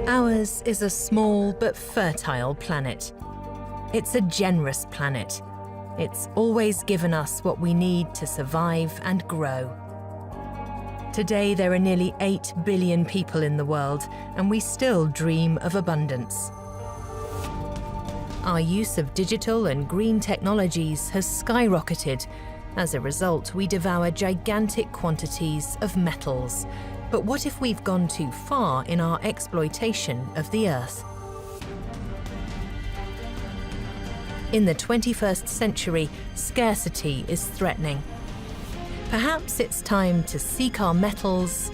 Ours is a small but fertile planet. It's a generous planet. It's always given us what we need to survive and grow. Today, there are nearly 8 billion people in the world, and we still dream of abundance. Our use of digital and green technologies has skyrocketed. As a result, we devour gigantic quantities of metals. But what if we've gone too far in our exploitation of the Earth? In the 21st century, scarcity is threatening. Perhaps it's time to seek our metals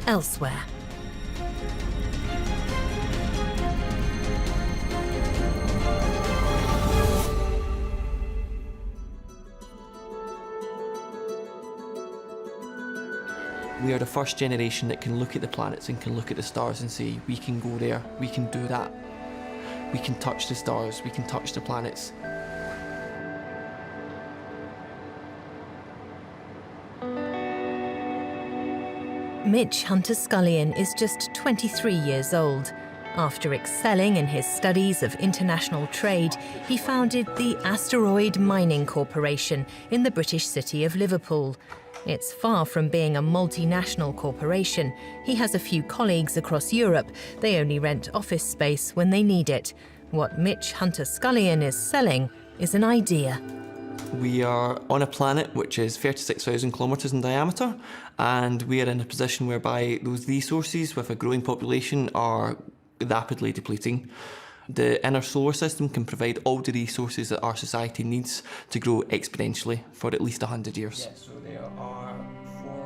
elsewhere. We are the first generation that can look at the planets and can look at the stars and say, we can go there, we can do that. We can touch the stars, we can touch the planets. Mitch Hunter-Scullion is just 23 years old. After excelling in his studies of international trade, he founded the Asteroid Mining Corporation in the British city of Liverpool. It's far from being a multinational corporation. He has a few colleagues across Europe. They only rent office space when they need it. What Mitch Hunter-Scullion is selling is an idea. We are on a planet which is 36,000 kilometres in diameter, and we are in a position whereby those resources with a growing population are rapidly depleting. The inner solar system can provide all the resources that our society needs to grow exponentially for at least 100 years. Yeah, so there are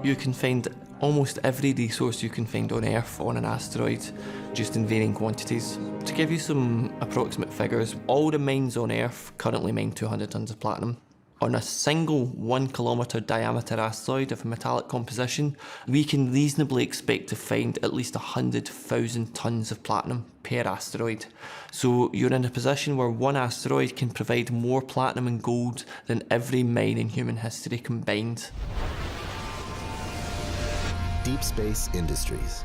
you can find almost every resource you can find on Earth on an asteroid, just in varying quantities. To give you some approximate figures, all the mines on Earth currently mine 200 tons of platinum. On a single 1 kilometre diameter asteroid of a metallic composition, we can reasonably expect to find at least 100,000 tonnes of platinum per asteroid. So you're in a position where one asteroid can provide more platinum and gold than every mine in human history combined. Deep Space Industries.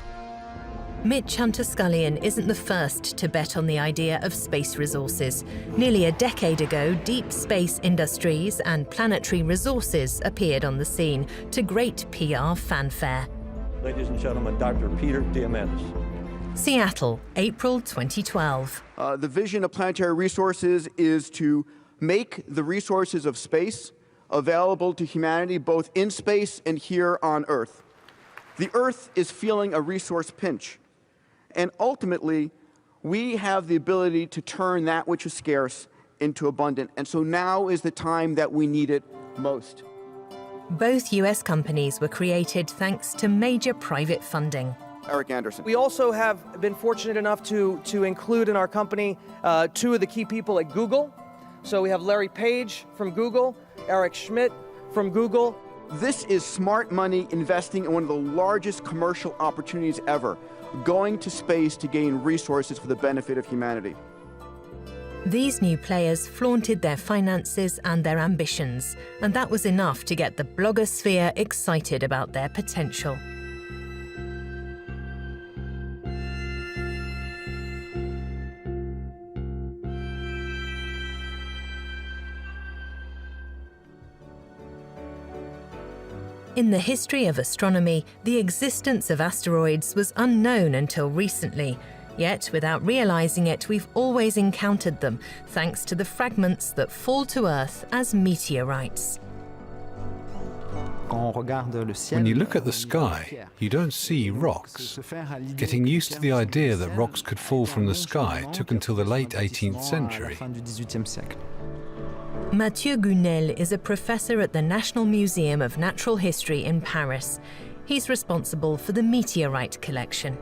Mitch Hunter-Scullion isn't the first to bet on the idea of space resources. Nearly a decade ago, Deep Space Industries and Planetary Resources appeared on the scene to great PR fanfare. Ladies and gentlemen, Dr. Peter Diamandis. Seattle, April 2012. The vision of Planetary Resources is to make the resources of space available to humanity both in space and here on Earth. The Earth is feeling a resource pinch. And ultimately, we have the ability to turn that which is scarce into abundant. And so now is the time that we need it most. Both US companies were created thanks to major private funding. Eric Anderson. We also have been fortunate enough to include in our company two of the key people at Google. So we have Larry Page from Google, Eric Schmidt from Google. This is smart money investing in one of the largest commercial opportunities ever, going to space to gain resources for the benefit of humanity. These new players flaunted their finances and their ambitions, and that was enough to get the blogosphere excited about their potential. In the history of astronomy, the existence of asteroids was unknown until recently. Yet, without realizing it, we've always encountered them, thanks to the fragments that fall to Earth as meteorites. When you look at the sky, you don't see rocks. Getting used to the idea that rocks could fall from the sky took until the late 18th century. Mathieu Gunel is a professor at the National Museum of Natural History in Paris. He's responsible for the meteorite collection.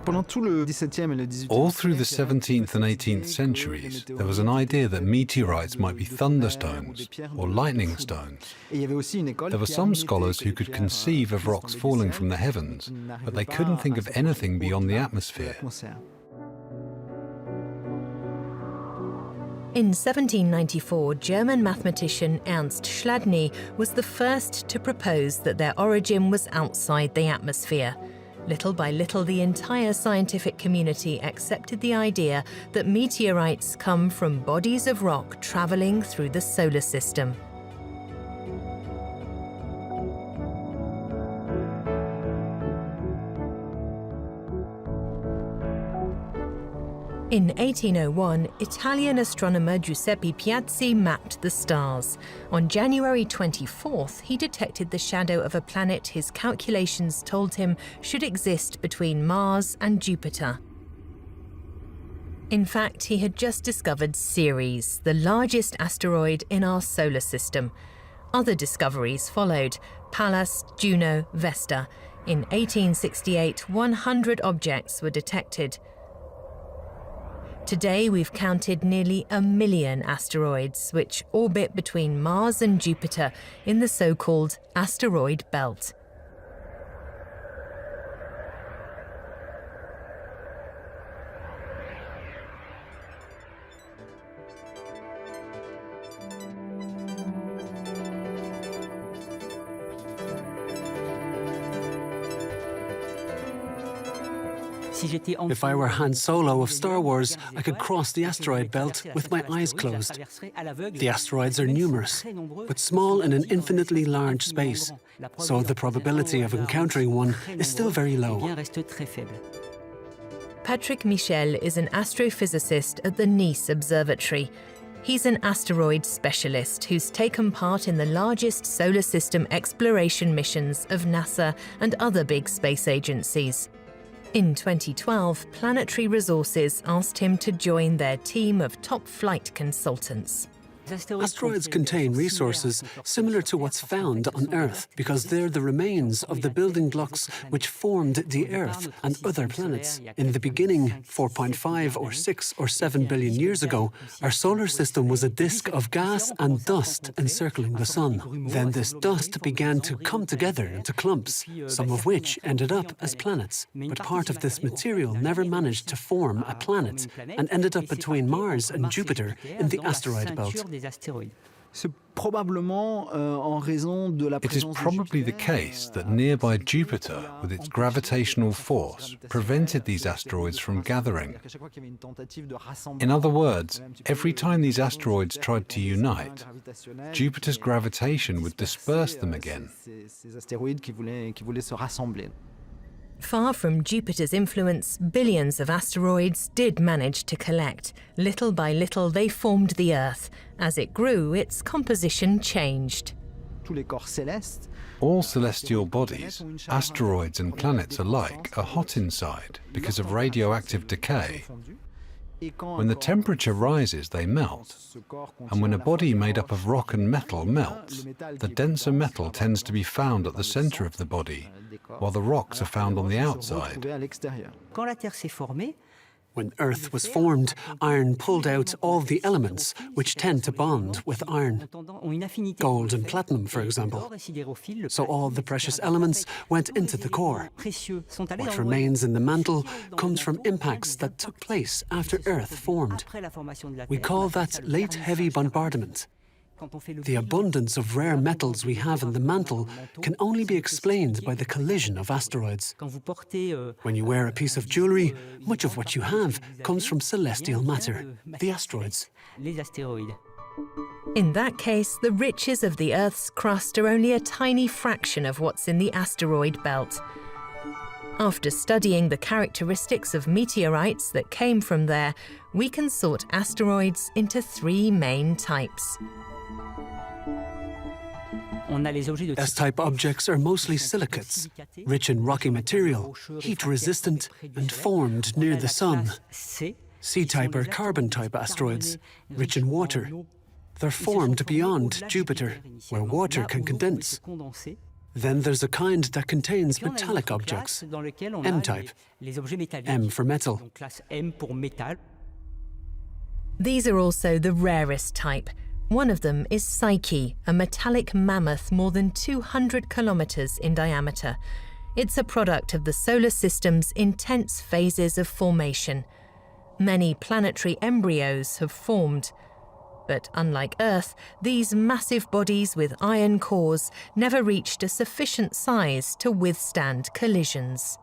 All through the 17th and 18th centuries, there was an idea that meteorites might be thunderstones or lightning stones. There were some scholars who could conceive of rocks falling from the heavens, but they couldn't think of anything beyond the atmosphere. In 1794, German mathematician Ernst Chladni was the first to propose that their origin was outside the atmosphere. Little by little, the entire scientific community accepted the idea that meteorites come from bodies of rock traveling through the solar system. In 1801, Italian astronomer Giuseppe Piazzi mapped the stars. On January 24th, he detected the shadow of a planet his calculations told him should exist between Mars and Jupiter. In fact, he had just discovered Ceres, the largest asteroid in our solar system. Other discoveries followed: Pallas, Juno, Vesta. In 1868, 100 objects were detected. Today, we've counted nearly 1 million asteroids, which orbit between Mars and Jupiter in the so-called asteroid belt. If I were Han Solo of Star Wars, I could cross the asteroid belt with my eyes closed. The asteroids are numerous, but small in an infinitely large space, so the probability of encountering one is still very low. Patrick Michel is an astrophysicist at the Nice Observatory. He's an asteroid specialist who's taken part in the largest solar system exploration missions of NASA and other big space agencies. In 2012, Planetary Resources asked him to join their team of top flight consultants. Asteroids contain resources similar to what's found on Earth because they're the remains of the building blocks which formed the Earth and other planets. In the beginning, 4.5 or 6 or 7 billion years ago, our solar system was a disk of gas and dust encircling the Sun. Then this dust began to come together into clumps, some of which ended up as planets. But part of this material never managed to form a planet and ended up between Mars and Jupiter in the asteroid belt. It is probably the case that nearby Jupiter, with its gravitational force, prevented these asteroids from gathering. In other words, every time these asteroids tried to unite, Jupiter's gravitation would disperse them again. Far from Jupiter's influence, billions of asteroids did manage to collect. Little by little, they formed the Earth. As it grew, its composition changed. All celestial bodies, asteroids and planets alike, are hot inside because of radioactive decay. When the temperature rises, they melt. And when a body made up of rock and metal melts, the denser metal tends to be found at the center of the body, while the rocks are found on the outside. When Earth was formed, iron pulled out all the elements which tend to bond with iron. Gold and platinum, for example. So all the precious elements went into the core. What remains in the mantle comes from impacts that took place after Earth formed. We call that late heavy bombardment. The abundance of rare metals we have in the mantle can only be explained by the collision of asteroids. When you wear a piece of jewelry, much of what you have comes from celestial matter, the asteroids. In that case, the riches of the Earth's crust are only a tiny fraction of what's in the asteroid belt. After studying the characteristics of meteorites that came from there, we can sort asteroids into 3 main types. S-type objects are mostly silicates, rich in rocky material, heat-resistant, and formed near the Sun. C-type are carbon-type asteroids, rich in water. They're formed beyond Jupiter, where water can condense. Then there's a kind that contains metallic objects, M-type, M for metal. These are also the rarest type. One of them is Psyche, a metallic mammoth more than 200 kilometers in diameter. It's a product of the solar system's intense phases of formation. Many planetary embryos have formed. But unlike Earth, these massive bodies with iron cores never reached a sufficient size to withstand collisions.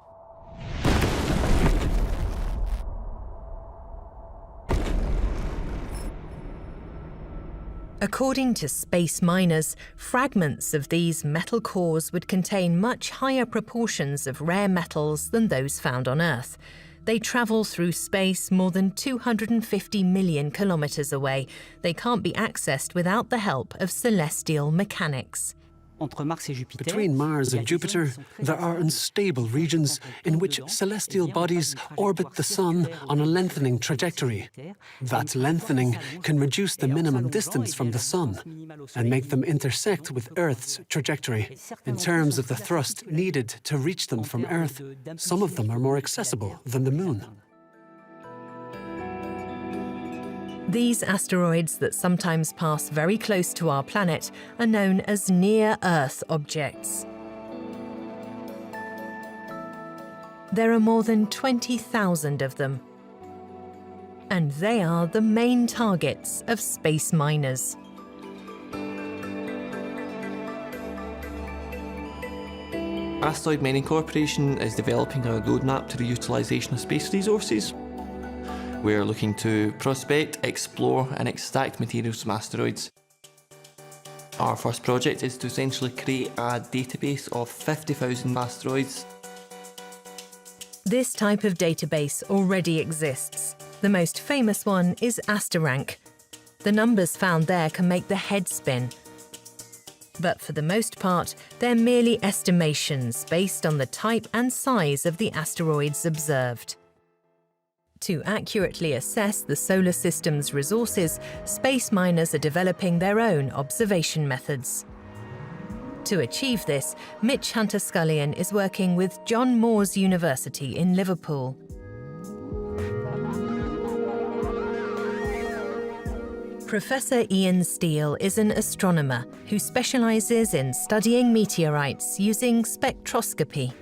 According to space miners, fragments of these metal cores would contain much higher proportions of rare metals than those found on Earth. They travel through space more than 250 million kilometers away. They can't be accessed without the help of celestial mechanics. Between Mars and Jupiter, there are unstable regions in which celestial bodies orbit the Sun on a lengthening trajectory. That lengthening can reduce the minimum distance from the Sun and make them intersect with Earth's trajectory. In terms of the thrust needed to reach them from Earth, some of them are more accessible than the Moon. These asteroids that sometimes pass very close to our planet are known as near-Earth objects. There are more than 20,000 of them, and they are the main targets of space miners. Asteroid Mining Corporation is developing a roadmap to the utilisation of space resources. We're looking to prospect, explore and extract materials from asteroids. Our first project is to essentially create a database of 50,000 asteroids. This type of database already exists. The most famous one is AsteRank. The numbers found there can make the head spin. But for the most part, they're merely estimations based on the type and size of the asteroids observed. To accurately assess the solar system's resources, space miners are developing their own observation methods. To achieve this, Mitch Hunter-Scullion is working with John Moores University in Liverpool. Professor Ian Steele is an astronomer who specialises in studying meteorites using spectroscopy.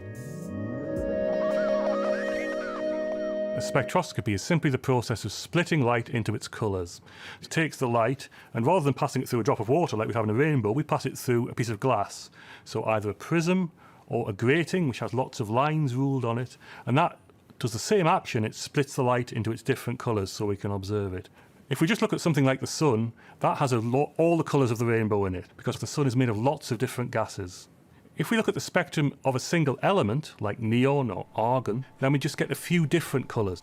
Spectroscopy is simply the process of splitting light into its colours. It takes the light, and rather than passing it through a drop of water like we have in a rainbow, we pass it through a piece of glass. So either a prism or a grating, which has lots of lines ruled on it, and that does the same action. It splits the light into its different colours so we can observe it. If we just look at something like the sun, that has all the colours of the rainbow in it, because the sun is made of lots of different gases. If we look at the spectrum of a single element, like neon or argon, then we just get a few different colours.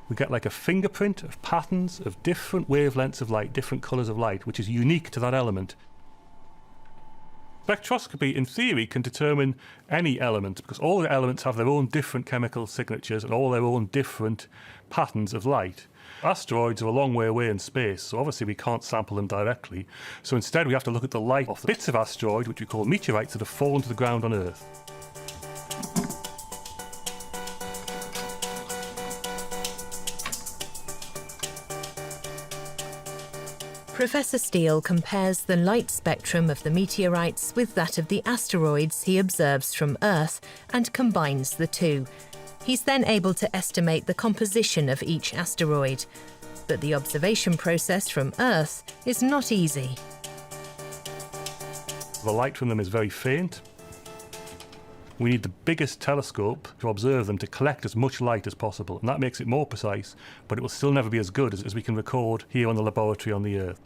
We get like a fingerprint of patterns of different wavelengths of light, different colours of light, which is unique to that element. Spectroscopy, in theory, can determine any element, because all the elements have their own different chemical signatures and all their own different patterns of light. Asteroids are a long way away in space, so obviously we can't sample them directly. So instead we have to look at the light of the bits of asteroid, which we call meteorites, that have fallen to the ground on Earth. Professor Steele compares the light spectrum of the meteorites with that of the asteroids he observes from Earth and combines the two. He's then able to estimate the composition of each asteroid. But the observation process from Earth is not easy. The light from them is very faint. We need the biggest telescope to observe them to collect as much light as possible, and that makes it more precise, but it will still never be as good as we can record here on the laboratory on the Earth.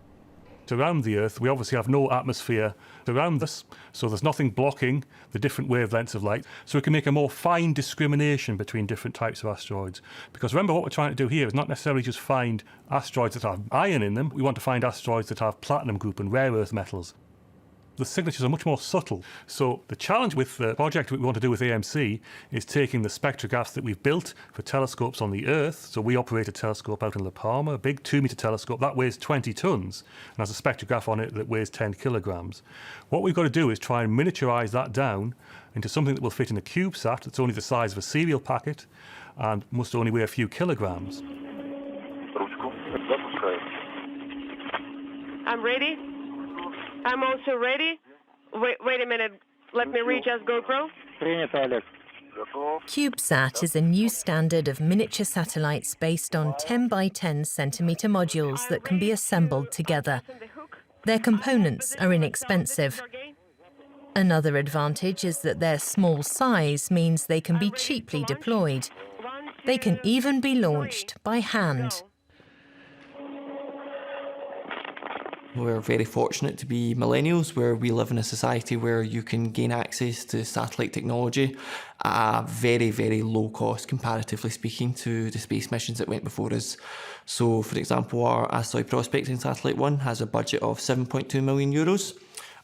Around the Earth, we obviously have no atmosphere around us, so there's nothing blocking the different wavelengths of light, so we can make a more fine discrimination between different types of asteroids. Because remember, what we're trying to do here is not necessarily just find asteroids that have iron in them, we want to find asteroids that have platinum group and rare earth metals. The signatures are much more subtle. So the challenge with the project we want to do with AMC is taking the spectrographs that we've built for telescopes on the Earth. So we operate a telescope out in La Palma, a big 2-metre telescope that weighs 20 tonnes and has a spectrograph on it that weighs 10 kilograms. What we've got to do is try and miniaturise that down into something that will fit in a CubeSat that's only the size of a cereal packet and must only weigh a few kilograms. I'm ready. I'm also ready. Wait a minute. Let me readjust GoPro. CubeSat is a new standard of miniature satellites based on 10 by 10 centimetre modules that can be assembled together. Their components are inexpensive. Another advantage is that their small size means they can be cheaply deployed. They can even be launched by hand. We're very fortunate to be millennials, where we live in a society where you can gain access to satellite technology at a very, very low cost, comparatively speaking, to the space missions that went before us. So, for example, our asteroid prospecting satellite 1 has a budget of €7.2 million,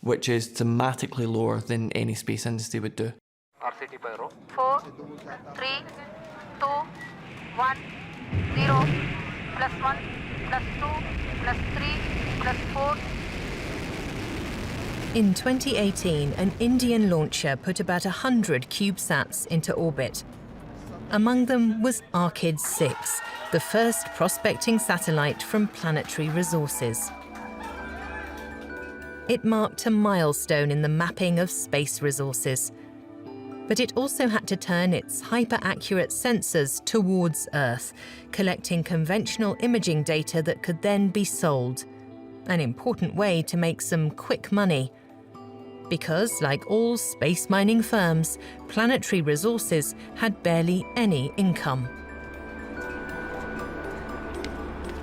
which is dramatically lower than any space industry would do. 4, 3, 2, 1, 0, +1, +2, +3, +4. In 2018, an Indian launcher put about 100 CubeSats into orbit. Among them was Arkid 6, the first prospecting satellite from Planetary Resources. It marked a milestone in the mapping of space resources. But it also had to turn its hyper-accurate sensors towards Earth, collecting conventional imaging data that could then be sold. An important way to make some quick money. Because, like all space mining firms, Planetary Resources had barely any income.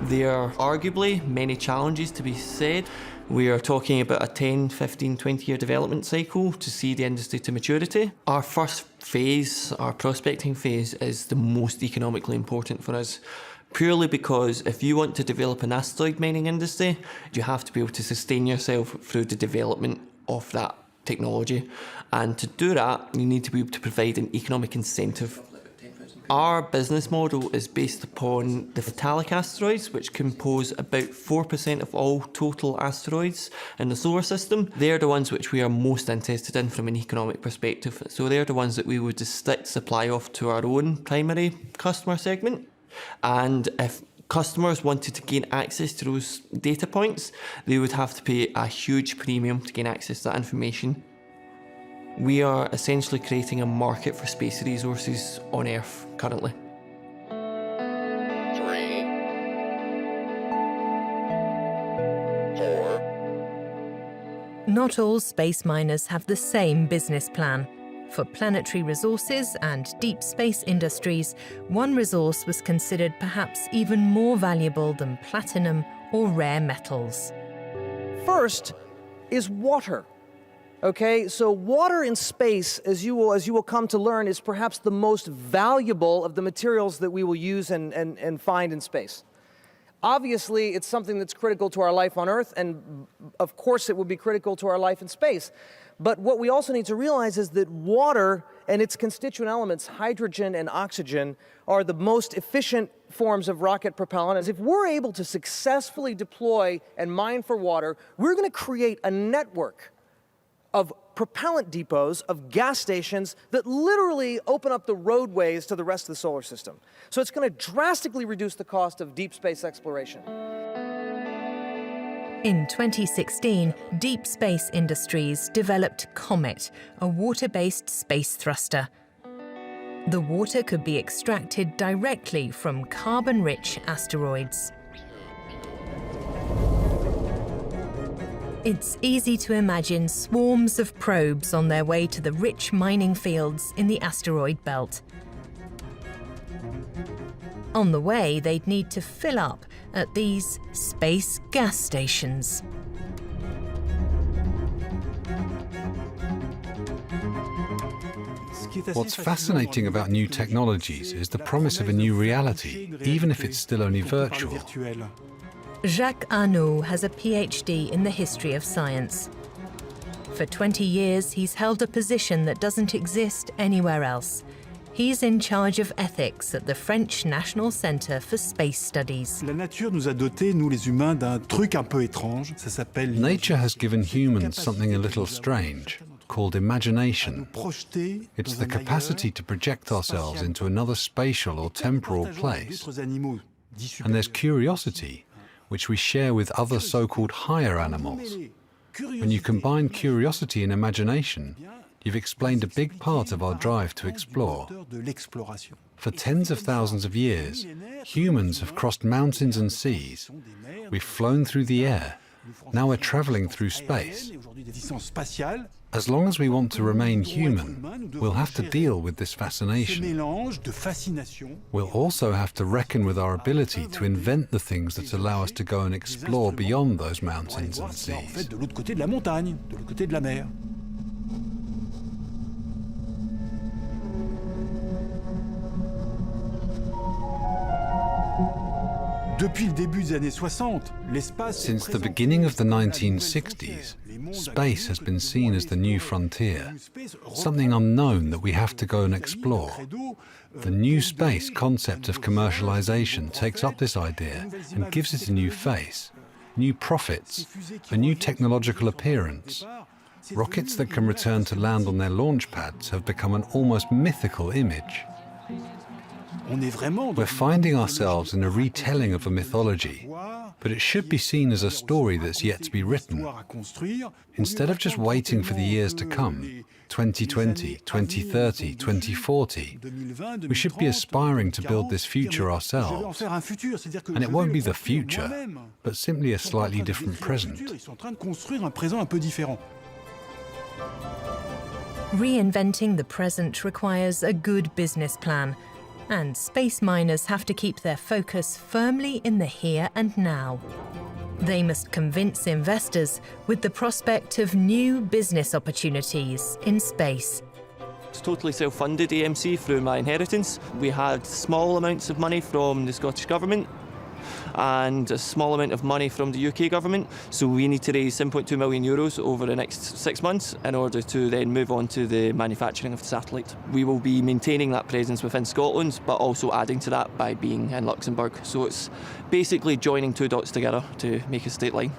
There are arguably many challenges to be said. We are talking about a 10, 15, 20-year development cycle to see the industry to maturity. Our first phase, our prospecting phase, is the most economically important for us, purely because if you want to develop an asteroid mining industry, you have to be able to sustain yourself through the development of that technology. And to do that, you need to be able to provide an economic incentive. Our business model is based upon the metallic asteroids, which compose about 4% of all total asteroids in the solar system. They're the ones which we are most interested in from an economic perspective. So they're the ones that we would restrict supply of to our own primary customer segment. And if customers wanted to gain access to those data points, they would have to pay a huge premium to gain access to that information. We are essentially creating a market for space resources on Earth currently. 3, 4. Not all space miners have the same business plan. For Planetary Resources and Deep Space Industries, one resource was considered perhaps even more valuable than platinum or rare metals. First is water. Okay, so water in space, as you will come to learn, is perhaps the most valuable of the materials that we will use and find in space. Obviously, it's something that's critical to our life on Earth, and of course it would be critical to our life in space. But what we also need to realize is that water and its constituent elements, hydrogen and oxygen, are the most efficient forms of rocket propellant. As if we're able to successfully deploy and mine for water, we're going to create a network of propellant depots, of gas stations that literally open up the roadways to the rest of the solar system. So it's going to drastically reduce the cost of deep space exploration. In 2016, Deep Space Industries developed Comet, a water-based space thruster. The water could be extracted directly from carbon-rich asteroids. It's easy to imagine swarms of probes on their way to the rich mining fields in the asteroid belt. On the way, they'd need to fill up at these space gas stations. What's fascinating about new technologies is the promise of a new reality, even if it's still only virtual. Jacques Arnaud has a PhD in the history of science. For 20 years, he's held a position that doesn't exist anywhere else. He's in charge of ethics at the French National Centre for Space Studies. Nature has given humans something a little strange, called imagination. It's the capacity to project ourselves into another spatial or temporal place. And there's curiosity, which we share with other so-called higher animals. When you combine curiosity and imagination, You've explained a big part of our drive to explore. For tens of thousands of years, humans have crossed mountains and seas. We've flown through the air. Now we're traveling through space. As long as we want to remain human, we'll have to deal with this fascination. We'll also have to reckon with our ability to invent the things that allow us to go and explore beyond those mountains and seas. Since the beginning of the 1960s, space has been seen as the new frontier, something unknown that we have to go and explore. The new space concept of commercialization takes up this idea and gives it a new face, new profits, a new technological appearance. Rockets that can return to land on their launch pads have become an almost mythical image. We're finding ourselves in a retelling of a mythology, but it should be seen as a story that's yet to be written. Instead of just waiting for the years to come, 2020, 2030, 2040, we should be aspiring to build this future ourselves. And it won't be the future, but simply a slightly different present. Reinventing the present requires a good business plan, and space miners have to keep their focus firmly in the here and now. They must convince investors with the prospect of new business opportunities in space. It's totally self-funded AMC through my inheritance. We had small amounts of money from the Scottish Government and a small amount of money from the UK government. So we need to raise 7.2 million euros over the next 6 months in order to then move on to the manufacturing of the satellite. We will be maintaining that presence within Scotland, but also adding to that by being in Luxembourg. So it's basically joining two dots together to make a straight line.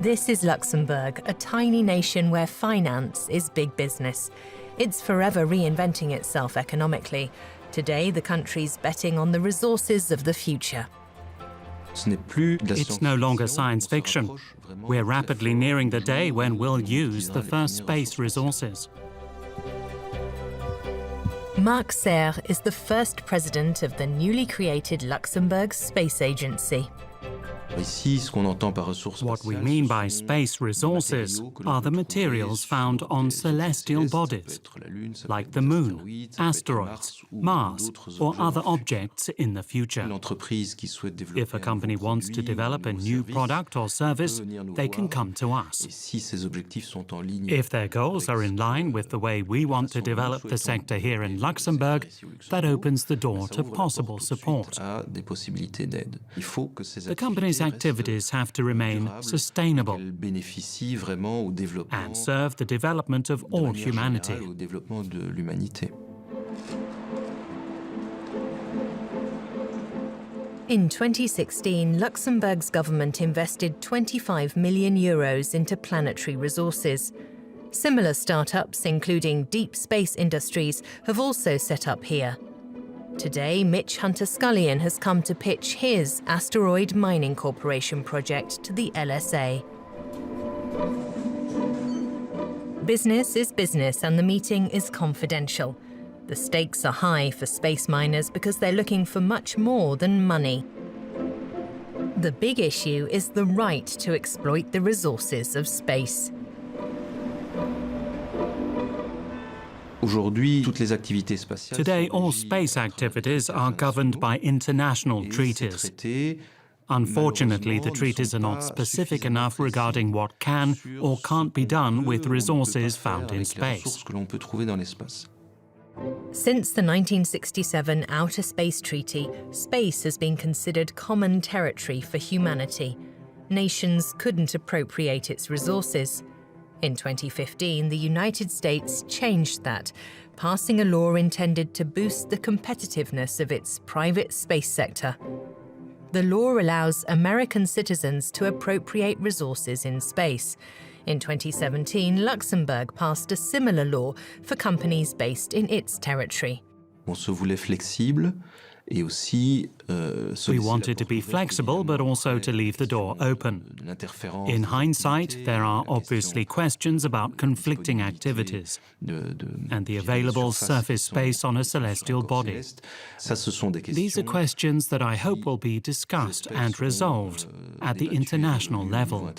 This is Luxembourg, a tiny nation where finance is big business. It's forever reinventing itself economically. Today, the country's betting on the resources of the future. It's no longer science fiction. We're rapidly nearing the day when we'll use the first space resources. Marc Serre is the first president of the newly created Luxembourg Space Agency. What we mean by space resources are the materials found on celestial bodies, like the Moon, asteroids, Mars, or other objects in the future. If a company wants to develop a new product or service, they can come to us. If their goals are in line with the way we want to develop the sector here in Luxembourg, that opens the door to possible support. The company's activities have to remain sustainable and serve the development of all humanity. In 2016, Luxembourg's government invested 25 million euros into planetary resources. Similar startups, including deep space industries, have also set up here. Today, Mitch Hunter-Scullion has come to pitch his Asteroid Mining Corporation project to the LSA. Business is business, and the meeting is confidential. The stakes are high for space miners because they're looking for much more than money. The big issue is the right to exploit the resources of space. Today, all space activities are governed by international treaties. Unfortunately, the treaties are not specific enough regarding what can or can't be done with resources found in space. Since the 1967 Outer Space Treaty, space has been considered common territory for humanity. Nations couldn't appropriate its resources. In 2015, the United States changed that, passing a law intended to boost the competitiveness of its private space sector. The law allows American citizens to appropriate resources in space. In 2017, Luxembourg passed a similar law for companies based in its territory. We wanted to be flexible, but also to leave the door open. In hindsight, there are obviously questions about conflicting activities and the available surface space on a celestial body. These are questions that I hope will be discussed and resolved at the international level.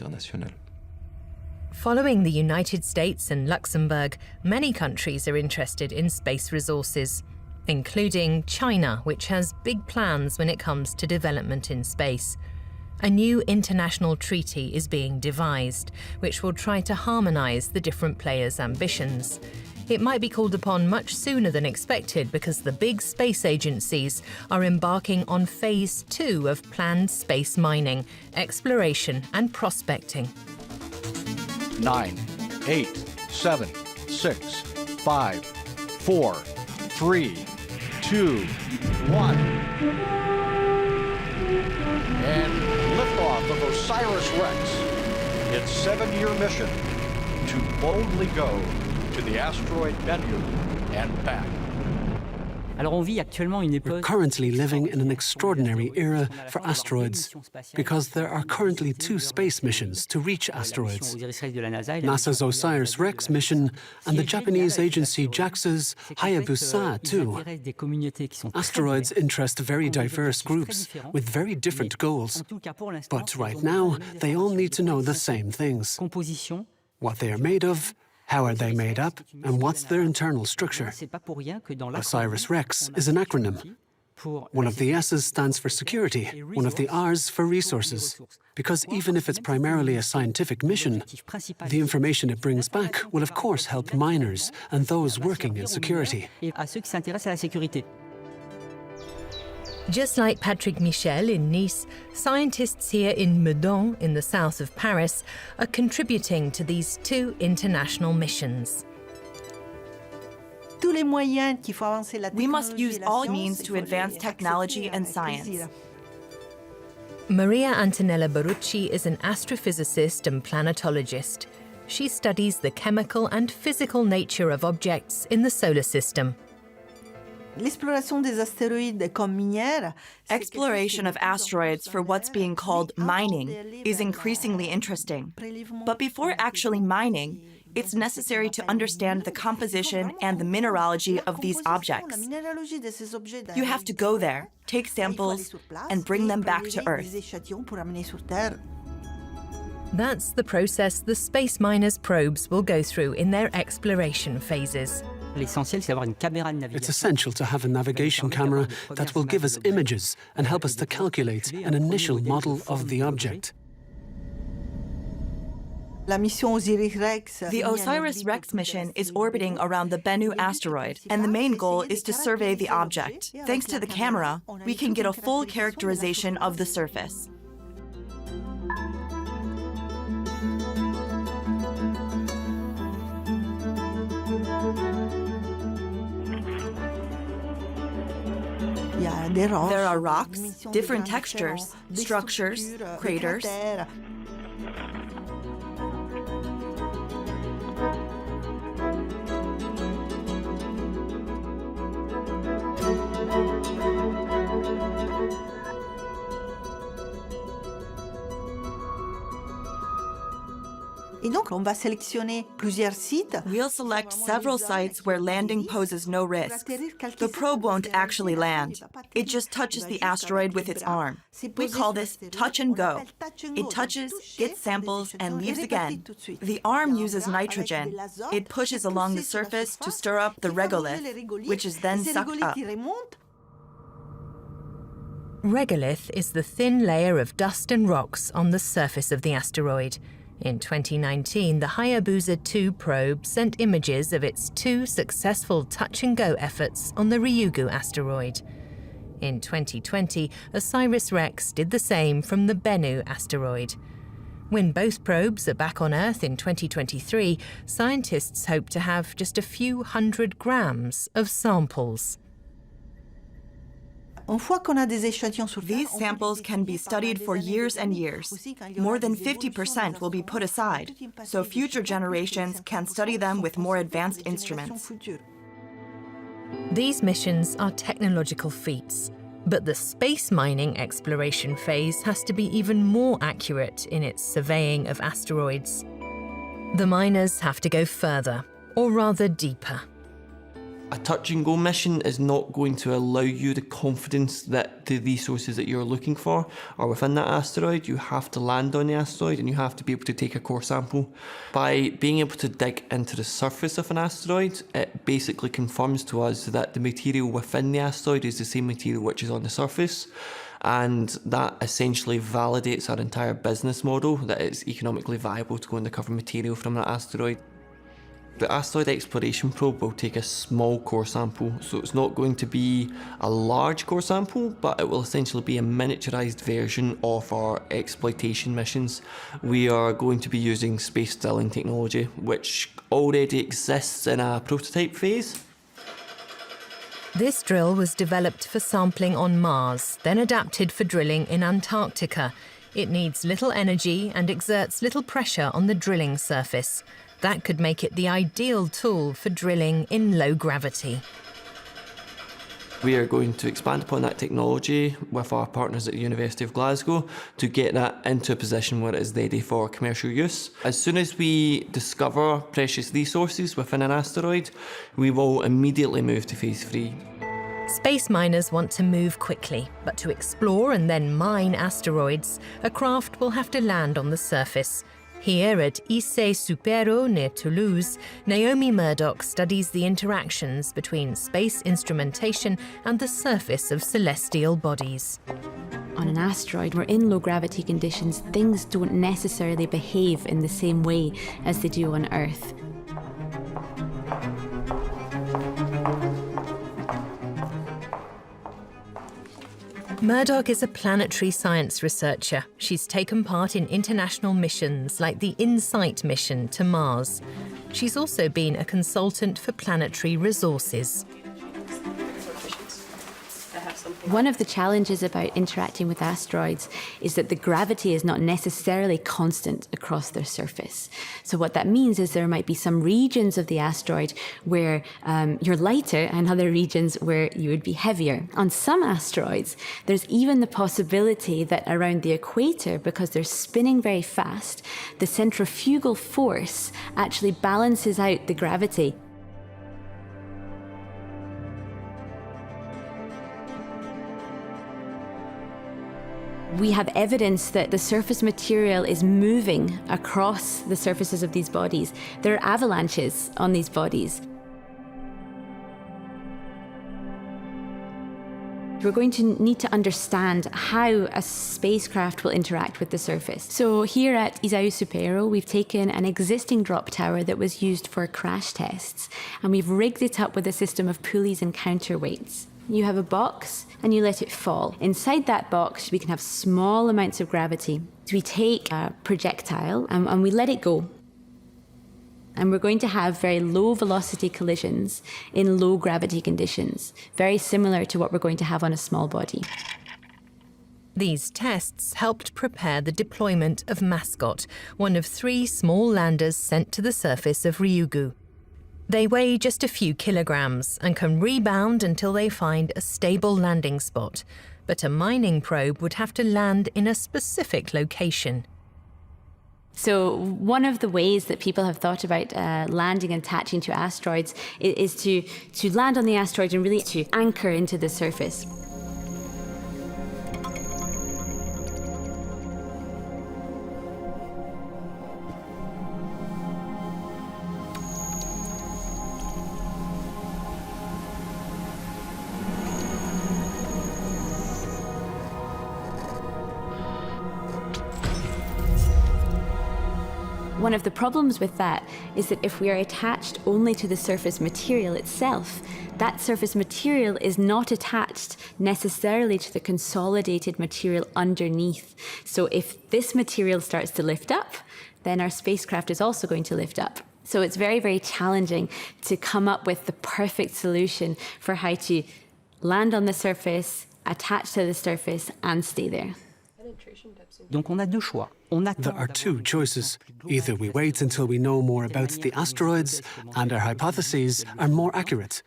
Following the United States and Luxembourg, many countries are interested in space resources, including China, which has big plans when it comes to development in space. A new international treaty is being devised, which will try to harmonise the different players' ambitions. It might be called upon much sooner than expected because the big space agencies are embarking on Phase 2 of planned space mining, exploration and prospecting. 9, 8, 7, 6, 5, 4, 3, 2, 1. And liftoff of OSIRIS-REx, its 7-year mission to boldly go to the asteroid Bennu and back. We're currently living in an extraordinary era for asteroids because there are currently 2 space missions to reach asteroids. NASA's OSIRIS-REx mission and the Japanese agency JAXA's Hayabusa 2. Asteroids interest very diverse groups with very different goals. But right now, they all need to know the same things: what they are made of, how are they made up, and what's their internal structure. OSIRIS-REx is an acronym. One of the S's stands for security, one of the R's for resources. Because even if it's primarily a scientific mission, the information it brings back will of course help miners and those working in security. Just like Patrick Michel in Nice, scientists here in Meudon, in the south of Paris, are contributing to these 2 international missions. We must use all means to advance technology and science. Maria Antonella Barucci is an astrophysicist and planetologist. She studies the chemical and physical nature of objects in the solar system. Exploration of asteroids for what's being called mining is increasingly interesting. But before actually mining, it's necessary to understand the composition and the mineralogy of these objects. You have to go there, take samples, and bring them back to Earth. That's the process the space miners' probes will go through in their exploration phases. It's essential to have a navigation camera that will give us images and help us to calculate an initial model of the object. The OSIRIS-REx mission is orbiting around the Bennu asteroid, and the main goal is to survey the object. Thanks to the camera, we can get a full characterization of the surface. There are rocks, different textures, structures, craters. We'll select several sites where landing poses no risk. The probe won't actually land. It just touches the asteroid with its arm. We call this touch and go. It touches, gets samples, and leaves again. The arm uses nitrogen. It pushes along the surface to stir up the regolith, which is then sucked up. Regolith is the thin layer of dust and rocks on the surface of the asteroid. In 2019, the Hayabusa 2 probe sent images of its 2 successful touch-and-go efforts on the Ryugu asteroid. In 2020, OSIRIS-REx did the same from the Bennu asteroid. When both probes are back on Earth in 2023, scientists hope to have just a few hundred grams of samples. These samples can be studied for years and years. More than 50% will be put aside, so future generations can study them with more advanced instruments. These missions are technological feats. But the space mining exploration phase has to be even more accurate in its surveying of asteroids. The miners have to go further, or rather deeper. A touch-and-go mission is not going to allow you the confidence that the resources that you're looking for are within that asteroid. You have to land on the asteroid and you have to be able to take a core sample. By being able to dig into the surface of an asteroid, it basically confirms to us that the material within the asteroid is the same material which is on the surface. And that essentially validates our entire business model, that it's economically viable to go and recover material from that asteroid. The asteroid exploration probe will take a small core sample, so it's not going to be a large core sample, but it will essentially be a miniaturized version of our exploitation missions. We are going to be using space drilling technology, which already exists in a prototype phase. This drill was developed for sampling on Mars, then adapted for drilling in Antarctica. It needs little energy and exerts little pressure on the drilling surface. That could make it the ideal tool for drilling in low gravity. We are going to expand upon that technology with our partners at the University of Glasgow to get that into a position where it is ready for commercial use. As soon as we discover precious resources within an asteroid, we will immediately move to phase 3. Space miners want to move quickly, but to explore and then mine asteroids, a craft will have to land on the surface. Here at Issy-sur-Perrot near Toulouse, Naomi Murdoch studies the interactions between space instrumentation and the surface of celestial bodies. On an asteroid, we're in low gravity conditions. Things don't necessarily behave in the same way as they do on Earth. Murdoch is a planetary science researcher. She's taken part in international missions like the InSight mission to Mars. She's also been a consultant for planetary resources. One of the challenges about interacting with asteroids is that the gravity is not necessarily constant across their surface. So what that means is there might be some regions of the asteroid where you're lighter and other regions where you would be heavier. On some asteroids, there's even the possibility that around the equator, because they're spinning very fast, the centrifugal force actually balances out the gravity. We have evidence that the surface material is moving across the surfaces of these bodies. There are avalanches on these bodies. We're going to need to understand how a spacecraft will interact with the surface. So here at Issy-sur-Perrot, we've taken an existing drop tower that was used for crash tests, and we've rigged it up with a system of pulleys and counterweights. You have a box and you let it fall. Inside that box, we can have small amounts of gravity. So we take a projectile and we let it go. And we're going to have very low velocity collisions in low gravity conditions, very similar to what we're going to have on a small body. These tests helped prepare the deployment of Mascot, one of 3 small landers sent to the surface of Ryugu. They weigh just a few kilograms and can rebound until they find a stable landing spot. But a mining probe would have to land in a specific location. So one of the ways that people have thought about landing and attaching to asteroids is to land on the asteroid and really to anchor into the surface. One of the problems with that is that if we are attached only to the surface material itself, that surface material is not attached necessarily to the consolidated material underneath. So if this material starts to lift up, then our spacecraft is also going to lift up. So it's very, very challenging to come up with the perfect solution for how to land on the surface, attach to the surface, and stay there. There are two choices. Either we wait until we know more about the asteroids and our hypotheses are more accurate,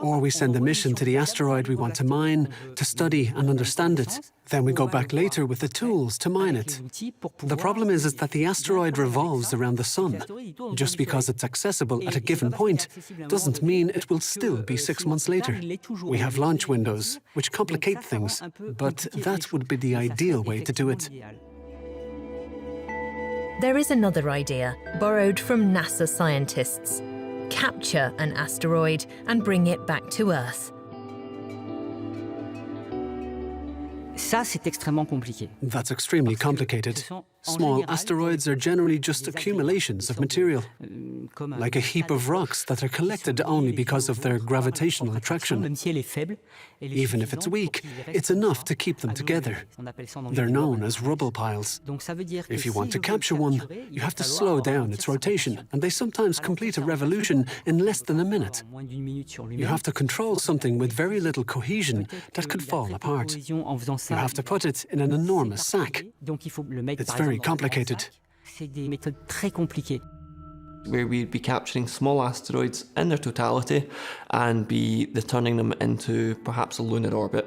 or we send a mission to the asteroid we want to mine to study and understand it. Then we go back later with the tools to mine it. The problem is that the asteroid revolves around the Sun. Just because it's accessible at a given point doesn't mean it will still be 6 months later. We have launch windows, which complicate things, but that would be the ideal way to do it. There is another idea, borrowed from NASA scientists. Capture an asteroid and bring it back to Earth. That's extremely complicated. Small asteroids are generally just accumulations of material, like a heap of rocks that are collected only because of their gravitational attraction. Even if it's weak, it's enough to keep them together. They're known as rubble piles. If you want to capture one, you have to slow down its rotation, and they sometimes complete a revolution in less than a minute. You have to control something with very little cohesion that could fall apart. You have to put it in an enormous sack. It's very complicated. Where we'd be capturing small asteroids in their totality and be returning them into perhaps a lunar orbit.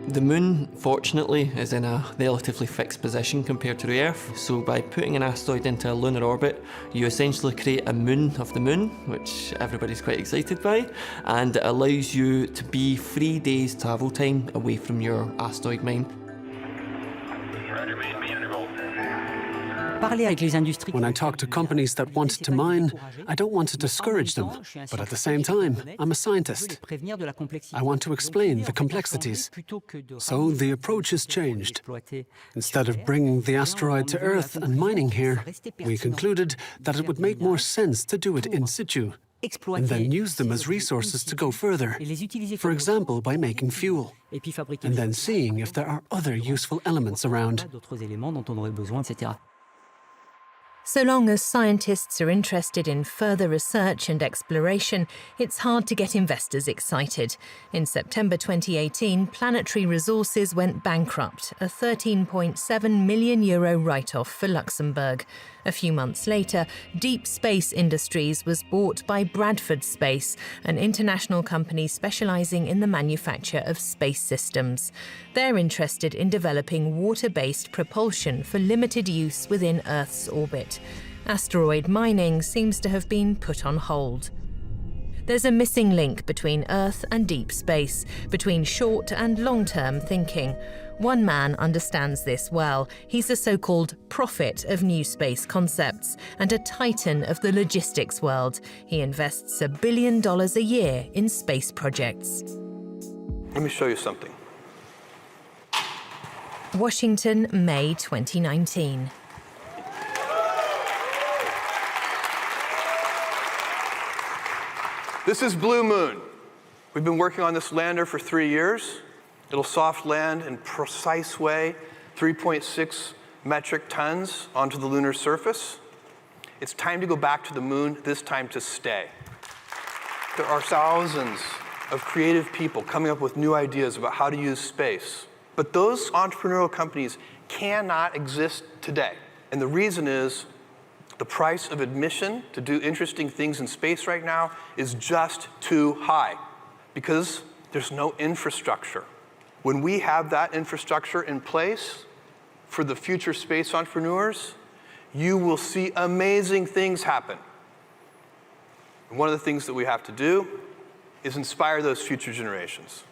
The Moon, fortunately, is in a relatively fixed position compared to the Earth, so by putting an asteroid into a lunar orbit, you essentially create a moon of the Moon, which everybody's quite excited by, and it allows you to be 3 days travel time away from your asteroid mine. When I talk to companies that want to mine, I don't want to discourage them, but at the same time, I'm a scientist. I want to explain the complexities. So the approach has changed. Instead of bringing the asteroid to Earth and mining here, we concluded that it would make more sense to do it in situ, and then use them as resources to go further, for example, by making fuel, and then seeing if there are other useful elements around. So long as scientists are interested in further research and exploration, it's hard to get investors excited. In September 2018, Planetary Resources went bankrupt, a €13.7 million write-off for Luxembourg. A few months later, Deep Space Industries was bought by Bradford Space, an international company specialising in the manufacture of space systems. They're interested in developing water-based propulsion for limited use within Earth's orbit. Asteroid mining seems to have been put on hold. There's a missing link between Earth and deep space, between short and long-term thinking. One man understands this well. He's a so-called prophet of new space concepts and a titan of the logistics world. He invests $1 billion a year in space projects. Let me show you something. Washington, May 2019. This is Blue Moon. We've been working on this lander for 3 years. It'll soft land in precise way, 3.6 metric tons onto the lunar surface. It's time to go back to the moon, this time to stay. There are thousands of creative people coming up with new ideas about how to use space. But those entrepreneurial companies cannot exist today. And the reason is the price of admission to do interesting things in space right now is just too high because there's no infrastructure. When we have that infrastructure in place for the future space entrepreneurs, you will see amazing things happen. And one of the things that we have to do is inspire those future generations.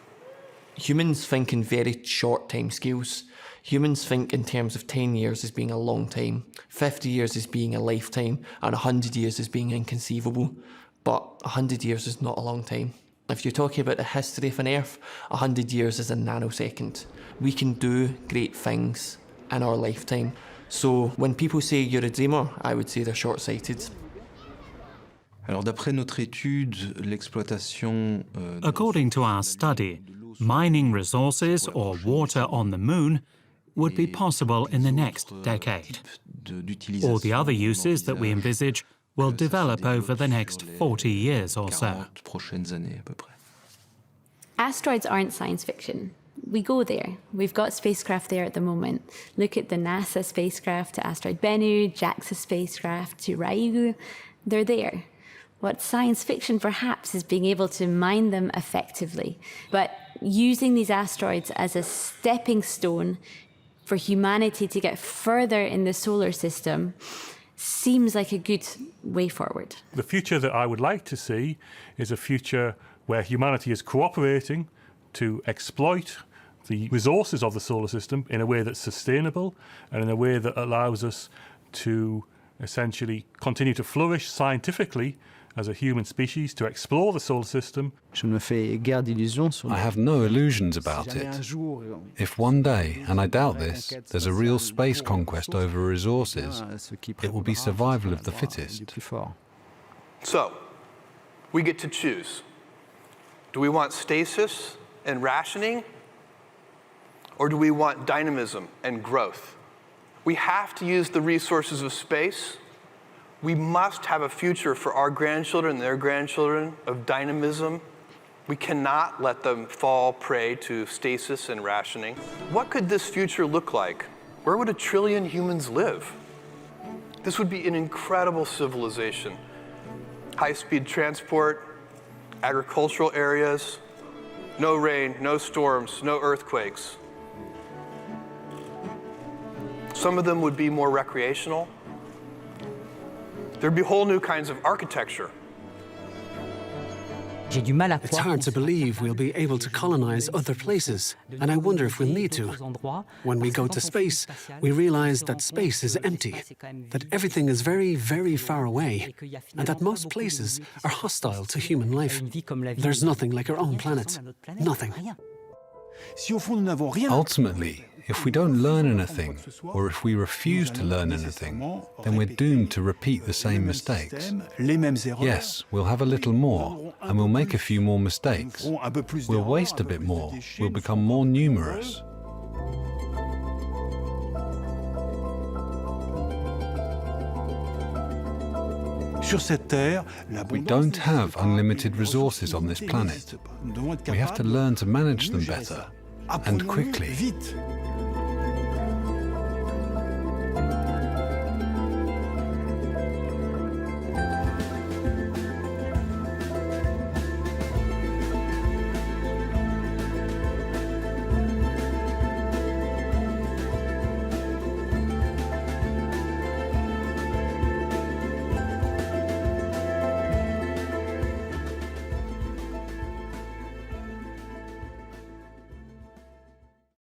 Humans think in very short time scales. Humans think in terms of 10 years as being a long time, 50 years as being a lifetime, and 100 years as being inconceivable. But 100 years is not a long time. If you're talking about the history of an Earth, 100 years is a nanosecond. We can do great things in our lifetime. So when people say you're a dreamer, I would say they're short-sighted. According to our study, mining resources or water on the Moon would be possible in the next decade. All the other uses that we envisage will develop over the next 40 years or so. Asteroids aren't science fiction. we go there. We've got spacecraft there at the moment. Look at the NASA spacecraft to asteroid Bennu, JAXA spacecraft to Ryugu. They're there. What science fiction perhaps is being able to mine them effectively. But using these asteroids as a stepping stone for humanity to get further in the solar system seems like a good way forward. The future that I would like to see is a future where humanity is cooperating to exploit the resources of the solar system in a way that's sustainable and in a way that allows us to essentially continue to flourish scientifically as a human species, to explore the solar system. I have no illusions about it. If one day, and I doubt this, there's a real space conquest over resources, it will be survival of the fittest. So, we get to choose. Do we want stasis and rationing? Or do we want dynamism and growth? We have to use the resources of space. We must have a future for our grandchildren and their grandchildren of dynamism. We cannot let them fall prey to stasis and rationing. What could this future look like? Where would 1 trillion humans live? This would be an incredible civilization. High-speed transport, agricultural areas, no rain, no storms, no earthquakes. Some of them would be more recreational. There'd be whole new kinds of architecture. It's hard to believe we'll be able to colonize other places, and I wonder if we'll need to. When we go to space, we realize that space is empty, that everything is very, very far away, and that most places are hostile to human life. There's nothing like our own planet. Nothing. Ultimately, if we don't learn anything, or if we refuse to learn anything, then we're doomed to repeat the same mistakes. Yes, we'll have a little more, and we'll make a few more mistakes. We'll waste a bit more, we'll become more numerous. We don't have unlimited resources on this planet. We have to learn to manage them better, and quickly.